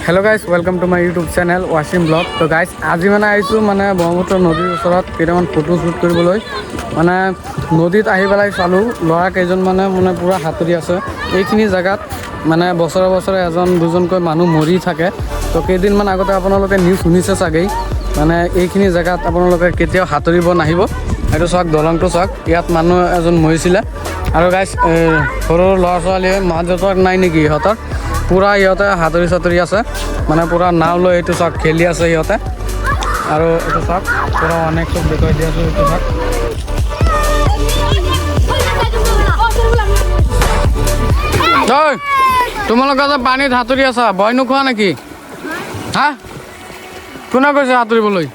Hello' guys welcome to my YouTube channel Wasim blog. তো guys আজি মানে আহিছোঁ মানে ব্ৰহ্মপুত্ৰ নদীৰ ওচৰত কেইটামান ফটো শ্বুট কৰিবলৈ। মানে নদীত আহি পেলাই চালোঁ ল'ৰা কেইজনমানে মানে পূৰা সাঁতুৰি আছে। এইখিনি জেগাত মানে বছৰে বছৰে এজন দুজনকৈ মানুহ মৰি থাকে। তো কেইদিনমান আগতে আপোনালোকে নিউজ শুনিছে চাগেই, মানে এইখিনি জেগাত আপোনালোকে কেতিয়াও সাঁতুৰিব নাহিব। এইটো চাওক, দলংটো চাওক, ইয়াত মানুহ এজন মৰিছিলে। আৰু গাইজ সৰু ল'ৰা ছোৱালীয়ে মা দেউতাক নাই নেকি ইহঁতৰ, পূৰা ইহঁতে সাঁতুৰি চাতুৰি আছে, মানে পূৰা নাও লৈ এইটো চাওক খেলি আছে ইহঁতে। আৰু এইটো চাওক পূৰা অনেক চব দেখুৱাই দি আছোঁ। এইটো চাওক তই তোমালোকে যে পানীত সাঁতুৰি আছা, ভয় নোখোৱা নেকি? হা, কোনে কৈছে সাঁতুৰিবলৈ?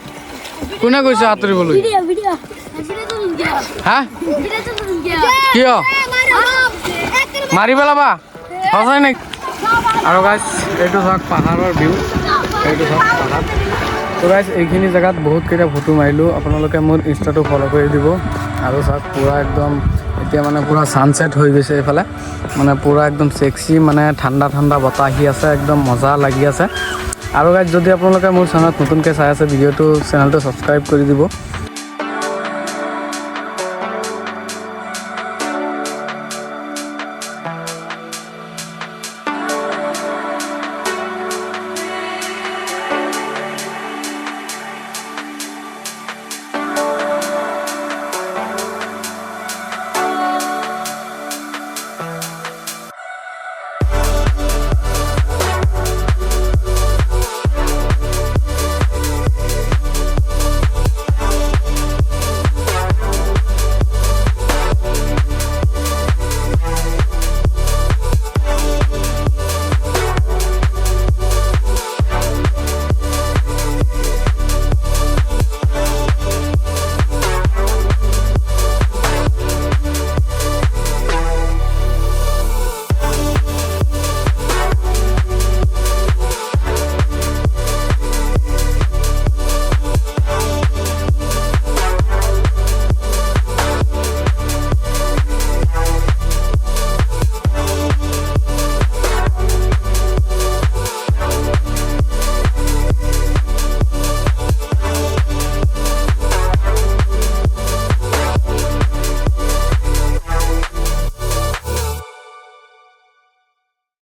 কোনে কৈছে সাঁতুৰিবলৈ? হা, কিয় মাৰি পেলাবা? সঁচাই নেকি? আৰু গাইজ এইটো চাওক পাহাৰৰ ভিউ, এইটো চাওক পাহাৰ। তো গাইজ এইখিনি জেগাত বহুতকেইটা ফটো মাৰিলোঁ, আপোনালোকে মোৰ ইনষ্টাটো ফ'ল' কৰি দিব। আৰু চাওক পূৰা একদম এতিয়া মানে পূৰা ছানছেট হৈ গৈছে এইফালে, মানে পূৰা একদম চেক্সি, মানে ঠাণ্ডা ঠাণ্ডা বতাহ আহি আছে, একদম মজা লাগি আছে। আৰু গাইজ যদি আপোনালোকে মোৰ চেনেলত নতুনকৈ চাই আছে ভিডিঅ'টো, চেনেলটো ছাবস্ক্ৰাইব কৰি দিব।